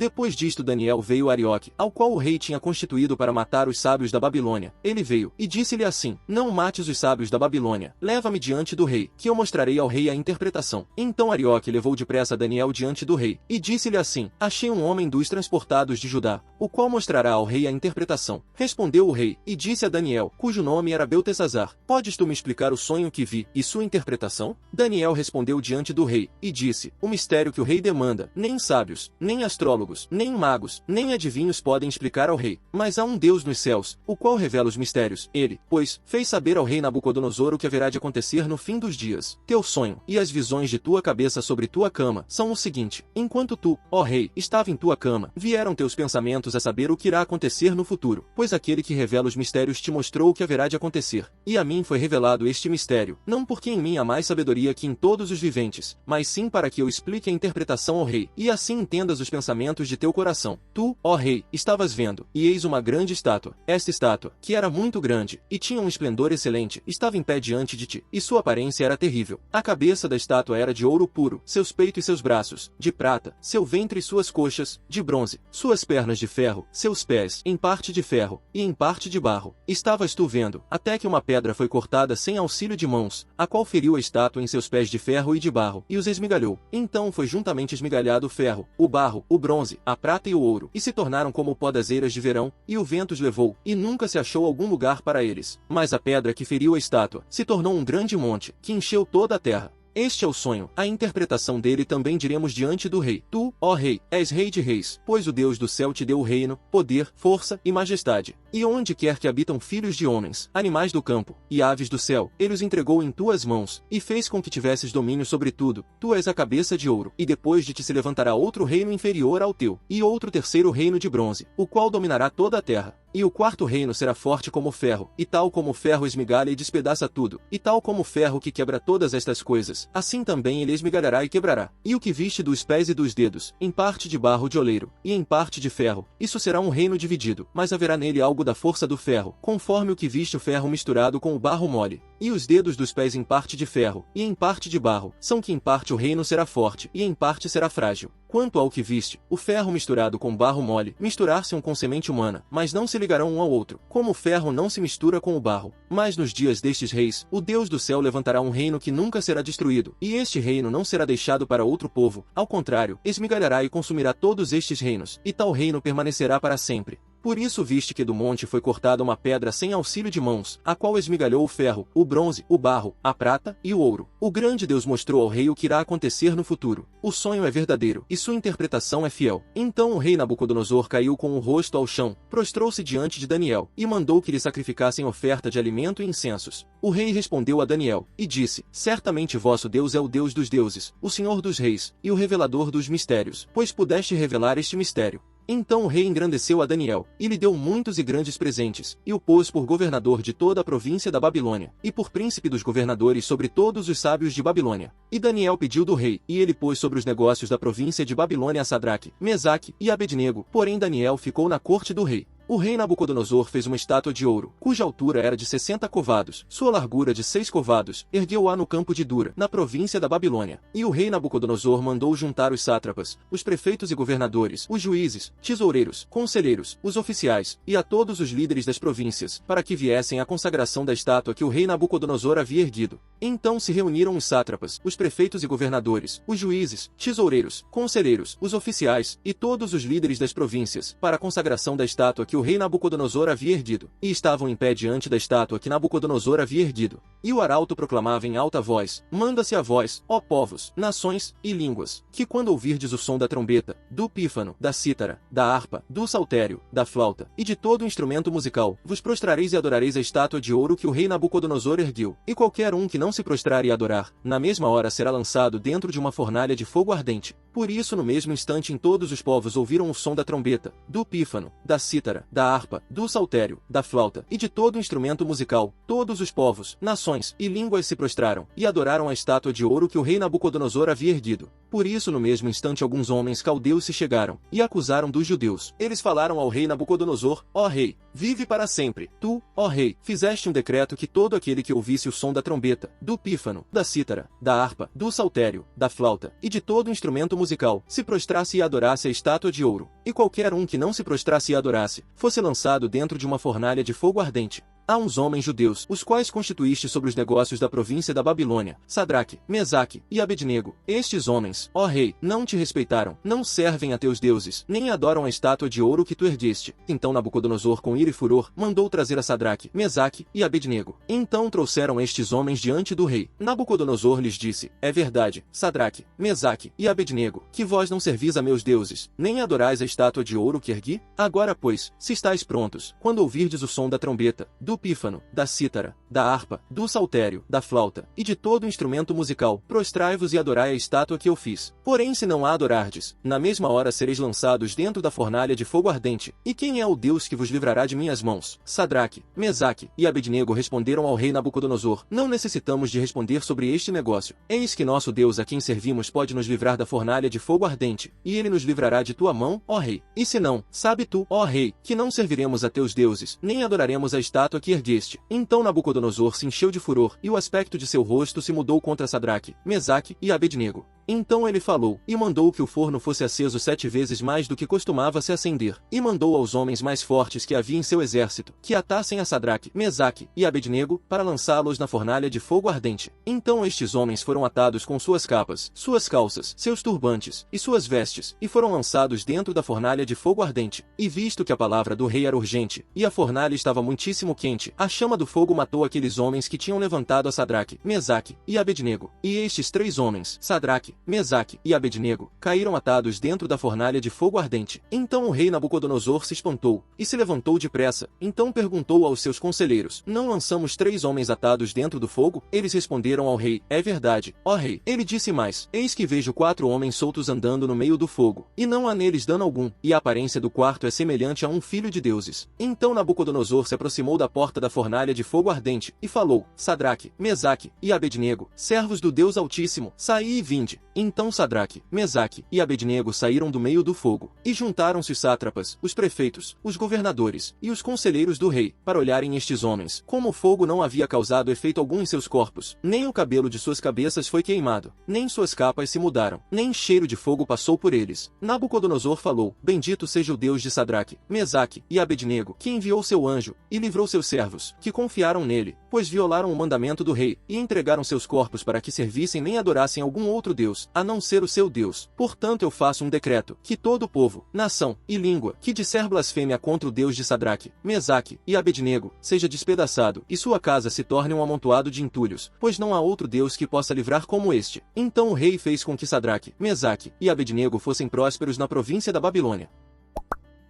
Depois disto Daniel veio a Arioque, ao qual o rei tinha constituído para matar os sábios da Babilônia. Ele veio, e disse-lhe assim: não mates os sábios da Babilônia, leva-me diante do rei, que eu mostrarei ao rei a interpretação. Então Arioque levou depressa Daniel diante do rei, e disse-lhe assim: achei um homem dos transportados de Judá, o qual mostrará ao rei a interpretação. Respondeu o rei, e disse a Daniel, cujo nome era Beltesazar: podes tu me explicar o sonho que vi, e sua interpretação? Daniel respondeu diante do rei, e disse: o mistério que o rei demanda, nem sábios, nem astrólogos, nem magos, nem adivinhos podem explicar ao rei. Mas há um Deus nos céus, o qual revela os mistérios. Ele, pois, fez saber ao rei Nabucodonosor o que haverá de acontecer no fim dos dias. Teu sonho, e as visões de tua cabeça sobre tua cama, são o seguinte: enquanto tu, ó rei, estava em tua cama, vieram teus pensamentos a saber o que irá acontecer no futuro, pois aquele que revela os mistérios te mostrou o que haverá de acontecer. E a mim foi revelado este mistério, não porque em mim há mais sabedoria que em todos os viventes, mas sim para que eu explique a interpretação ao rei, e assim entendas os pensamentos de teu coração. Tu, ó rei, estavas vendo, e eis uma grande estátua. Esta estátua, que era muito grande, e tinha um esplendor excelente, estava em pé diante de ti, e sua aparência era terrível. A cabeça da estátua era de ouro puro, seus peitos e seus braços, de prata, seu ventre e suas coxas, de bronze, suas pernas de ferro, seus pés, em parte de ferro, e em parte de barro. Estavas tu vendo, até que uma pedra foi cortada sem auxílio de mãos, a qual feriu a estátua em seus pés de ferro e de barro, e os esmigalhou. Então foi juntamente esmigalhado o ferro, o barro, o bronze, a prata e o ouro, e se tornaram como o pó das eiras de verão, e o vento os levou, e nunca se achou algum lugar para eles. Mas a pedra que feriu a estátua se tornou um grande monte, que encheu toda a terra. Este é o sonho, a interpretação dele também diremos diante do rei. Tu, ó rei, és rei de reis, pois o Deus do céu te deu o reino, poder, força e majestade. E onde quer que habitam filhos de homens, animais do campo, e aves do céu, ele os entregou em tuas mãos, e fez com que tivesses domínio sobre tudo. Tu és a cabeça de ouro, e depois de ti se levantará outro reino inferior ao teu, e outro terceiro reino de bronze, o qual dominará toda a terra. E o quarto reino será forte como o ferro, e tal como o ferro esmigalha e despedaça tudo, e tal como o ferro que quebra todas estas coisas, assim também ele esmigalhará e quebrará. E o que viste dos pés e dos dedos, em parte de barro de oleiro, e em parte de ferro, isso será um reino dividido, mas haverá nele algo da força do ferro, conforme o que viste o ferro misturado com o barro mole. E os dedos dos pés em parte de ferro, e em parte de barro, são que em parte o reino será forte, e em parte será frágil. Quanto ao que viste, o ferro misturado com barro mole, misturar-se-ão com semente humana, mas não se ligarão um ao outro, como o ferro não se mistura com o barro. Mas nos dias destes reis, o Deus do céu levantará um reino que nunca será destruído, e este reino não será deixado para outro povo, ao contrário, esmigalhará e consumirá todos estes reinos, e tal reino permanecerá para sempre. Por isso viste que do monte foi cortada uma pedra sem auxílio de mãos, a qual esmigalhou o ferro, o bronze, o barro, a prata e o ouro. O grande Deus mostrou ao rei o que irá acontecer no futuro. O sonho é verdadeiro, e sua interpretação é fiel. Então o rei Nabucodonosor caiu com o rosto ao chão, prostrou-se diante de Daniel, e mandou que lhe sacrificassem oferta de alimento e incensos. O rei respondeu a Daniel, e disse: certamente vosso Deus é o Deus dos deuses, o Senhor dos reis, e o revelador dos mistérios, pois pudeste revelar este mistério. Então o rei engrandeceu a Daniel, e lhe deu muitos e grandes presentes, e o pôs por governador de toda a província da Babilônia, e por príncipe dos governadores sobre todos os sábios de Babilônia. E Daniel pediu do rei, e ele pôs sobre os negócios da província de Babilônia a Sadraque, Mesaque e Abednego, porém Daniel ficou na corte do rei. O rei Nabucodonosor fez uma estátua de ouro, cuja altura era de 60 covados, sua largura de 6 covados, ergueu-a no campo de Dura, na província da Babilônia. E o rei Nabucodonosor mandou juntar os sátrapas, os prefeitos e governadores, os juízes, tesoureiros, conselheiros, os oficiais, e a todos os líderes das províncias, para que viessem à consagração da estátua que o rei Nabucodonosor havia erguido. Então se reuniram os sátrapas, os prefeitos e governadores, os juízes, tesoureiros, conselheiros, os oficiais, e todos os líderes das províncias, para a consagração da estátua que o rei Nabucodonosor havia erguido, e estavam em pé diante da estátua que Nabucodonosor havia erguido. E o arauto proclamava em alta voz: manda-se a vós, ó povos, nações e línguas, que quando ouvirdes o som da trombeta, do pífano, da cítara, da harpa, do saltério, da flauta, e de todo instrumento musical, vos prostrareis e adorareis a estátua de ouro que o rei Nabucodonosor ergueu. E qualquer um que não se prostrar e adorar, na mesma hora será lançado dentro de uma fornalha de fogo ardente. Por isso no mesmo instante todos os povos ouviram o som da trombeta, do pífano, da cítara, da harpa, do saltério, da flauta, e de todo instrumento musical. Todos os povos, nações e línguas se prostraram, e adoraram a estátua de ouro que o rei Nabucodonosor havia erguido. Por isso no mesmo instante alguns homens caldeus se chegaram, e acusaram dos judeus. Eles falaram ao rei Nabucodonosor: ó rei, vive para sempre. Tu, ó rei, fizeste um decreto que todo aquele que ouvisse o som da trombeta, do pífano, da cítara, da harpa, do saltério, da flauta, e de todo instrumento musical, se prostrasse e adorasse a estátua de ouro, e qualquer um que não se prostrasse e adorasse, fosse lançado dentro de uma fornalha de fogo ardente. Há uns homens judeus, os quais constituíste sobre os negócios da província da Babilônia, Sadraque, Mesaque e Abednego. Estes homens, ó rei, não te respeitaram, não servem a teus deuses, nem adoram a estátua de ouro que tu ergueste. Então Nabucodonosor, com ira e furor, mandou trazer a Sadraque, Mesaque e Abednego. Então trouxeram estes homens diante do rei. Nabucodonosor lhes disse: é verdade, Sadraque, Mesaque e Abednego, que vós não servis a meus deuses, nem adorais a estátua de ouro que ergui? Agora, pois, se estáis prontos, quando ouvirdes o som da trombeta, do pífano, da cítara, da harpa, do saltério, da flauta, e de todo instrumento musical, prostrai-vos e adorai a estátua que eu fiz. Porém, se não a adorardes, na mesma hora sereis lançados dentro da fornalha de fogo ardente. E quem é o Deus que vos livrará de minhas mãos? Sadraque, Mesaque e Abednego responderam ao rei Nabucodonosor: não necessitamos de responder sobre este negócio. Eis que nosso Deus a quem servimos pode nos livrar da fornalha de fogo ardente, e ele nos livrará de tua mão, ó rei. E se não, sabe tu, ó rei, que não serviremos a teus deuses, nem adoraremos a estátua que ergueste. Então Nabucodonosor se encheu de furor, e o aspecto de seu rosto se mudou contra Sadraque, Mesaque e Abednego. Então ele falou, e mandou que o forno fosse aceso 7 vezes mais do que costumava se acender, e mandou aos homens mais fortes que havia em seu exército, que atassem a Sadraque, Mesaque e Abednego, para lançá-los na fornalha de fogo ardente. Então estes homens foram atados com suas capas, suas calças, seus turbantes, e suas vestes, e foram lançados dentro da fornalha de fogo ardente. E visto que a palavra do rei era urgente, e a fornalha estava muitíssimo quente, a chama do fogo matou aqueles homens que tinham levantado a Sadraque, Mesaque e Abednego. E estes 3 homens, Sadraque, Mesaque e Abednego, caíram atados dentro da fornalha de fogo ardente. Então o rei Nabucodonosor se espantou, e se levantou depressa. Então perguntou aos seus conselheiros: não lançamos 3 homens atados dentro do fogo? Eles responderam ao rei: é verdade, ó rei. Ele disse mais: eis que vejo 4 homens soltos andando no meio do fogo, e não há neles dano algum, e a aparência do quarto é semelhante a um filho de deuses. Então Nabucodonosor se aproximou da porta da fornalha de fogo ardente, e falou: Sadraque, Mesaque e Abednego, servos do Deus Altíssimo, saí e vinde. Então Sadraque, Mesaque e Abednego saíram do meio do fogo, e juntaram-se os sátrapas, os prefeitos, os governadores e os conselheiros do rei, para olharem estes homens. Como o fogo não havia causado efeito algum em seus corpos, nem o cabelo de suas cabeças foi queimado, nem suas capas se mudaram, nem cheiro de fogo passou por eles. Nabucodonosor falou: bendito seja o Deus de Sadraque, Mesaque e Abednego, que enviou seu anjo, e livrou seus servos, que confiaram nele, pois violaram o mandamento do rei, e entregaram seus corpos para que servissem nem adorassem algum outro Deus, a não ser o seu Deus. Portanto eu faço um decreto, que todo povo, nação e língua, que disser blasfêmia contra o Deus de Sadraque, Mesaque e Abednego, seja despedaçado, e sua casa se torne um amontoado de entulhos, pois não há outro Deus que possa livrar como este. Então o rei fez com que Sadraque, Mesaque e Abednego fossem prósperos na província da Babilônia.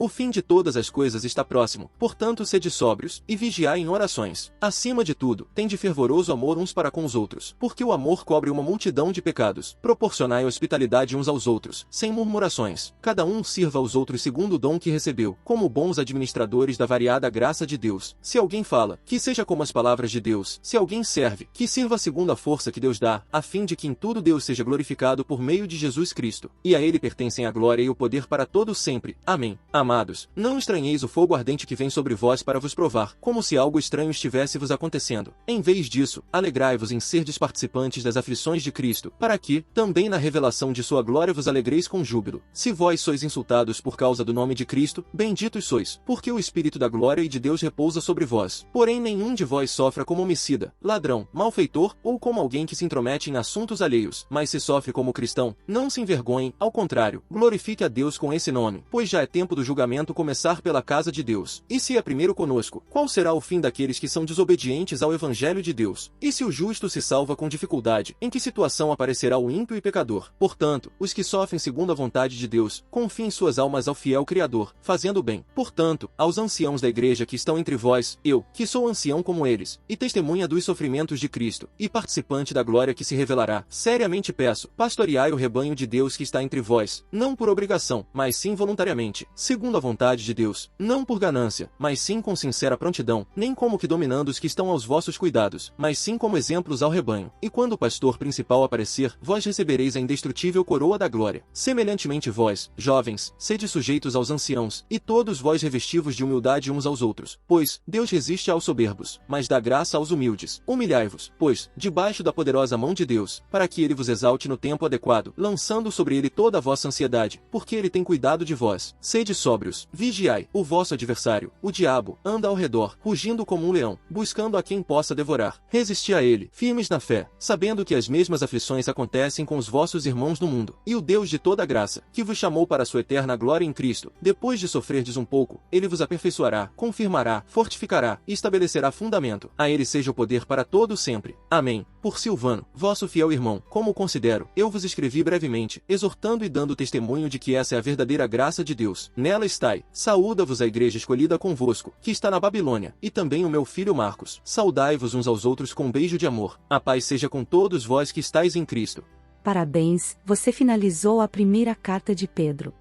O fim de todas as coisas está próximo, portanto sede sóbrios, e vigiai em orações. Acima de tudo, tende fervoroso amor uns para com os outros, porque o amor cobre uma multidão de pecados. Proporcionai hospitalidade uns aos outros, sem murmurações. Cada um sirva aos outros segundo o dom que recebeu, como bons administradores da variada graça de Deus. Se alguém fala, que seja como as palavras de Deus. Se alguém serve, que sirva segundo a força que Deus dá, a fim de que em tudo Deus seja glorificado por meio de Jesus Cristo. E a ele pertencem a glória e o poder para todo sempre. Amém. Amados, não estranheis o fogo ardente que vem sobre vós para vos provar, como se algo estranho estivesse vos acontecendo. Em vez disso, alegrai-vos em serdes participantes das aflições de Cristo, para que, também na revelação de sua glória vos alegreis com júbilo. Se vós sois insultados por causa do nome de Cristo, benditos sois, porque o Espírito da glória e de Deus repousa sobre vós. Porém nenhum de vós sofra como homicida, ladrão, malfeitor, ou como alguém que se intromete em assuntos alheios, mas se sofre como cristão, não se envergonhe, ao contrário, glorifique a Deus com esse nome, pois já é tempo do julgamento começar pela casa de Deus. E se é primeiro conosco, qual será o fim daqueles que são desobedientes ao Evangelho de Deus? E se o justo se salva com dificuldade, em que situação aparecerá o ímpio e pecador? Portanto, os que sofrem segundo a vontade de Deus, confiem suas almas ao fiel Criador, fazendo o bem. Portanto, aos anciãos da igreja que estão entre vós, eu, que sou ancião como eles, e testemunha dos sofrimentos de Cristo, e participante da glória que se revelará, seriamente peço, pastoreai o rebanho de Deus que está entre vós, não por obrigação, mas sim voluntariamente, segundo segundo a vontade de Deus, não por ganância, mas sim com sincera prontidão, nem como que dominando os que estão aos vossos cuidados, mas sim como exemplos ao rebanho. E quando o pastor principal aparecer, vós recebereis a indestrutível coroa da glória. Semelhantemente vós, jovens, sede sujeitos aos anciãos, e todos vós revestivos de humildade uns aos outros, pois Deus resiste aos soberbos, mas dá graça aos humildes. Humilhai-vos, pois, debaixo da poderosa mão de Deus, para que ele vos exalte no tempo adequado, lançando sobre ele toda a vossa ansiedade, porque ele tem cuidado de vós. Sede sóbrios, vigiai. O vosso adversário, o diabo, anda ao redor, rugindo como um leão, buscando a quem possa devorar. Resisti a ele, firmes na fé, sabendo que as mesmas aflições acontecem com os vossos irmãos no mundo. E o Deus de toda graça, que vos chamou para a sua eterna glória em Cristo, depois de sofrerdes um pouco, ele vos aperfeiçoará, confirmará, fortificará e estabelecerá fundamento. A ele seja o poder para todo sempre. Amém. Por Silvano, vosso fiel irmão, como considero, eu vos escrevi brevemente, exortando e dando testemunho de que essa é a verdadeira graça de Deus. Nela estai. Saúda-vos a igreja escolhida convosco, que está na Babilônia, e também o meu filho Marcos. Saudai-vos uns aos outros com um beijo de amor. A paz seja com todos vós que estáis em Cristo. Parabéns, você finalizou a primeira carta de Pedro.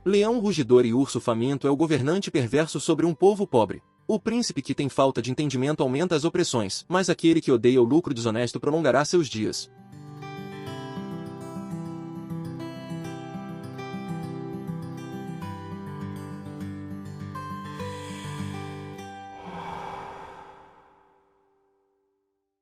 Leão rugidor e urso faminto é o governante perverso sobre um povo pobre. O príncipe que tem falta de entendimento aumenta as opressões, mas aquele que odeia o lucro desonesto prolongará seus dias.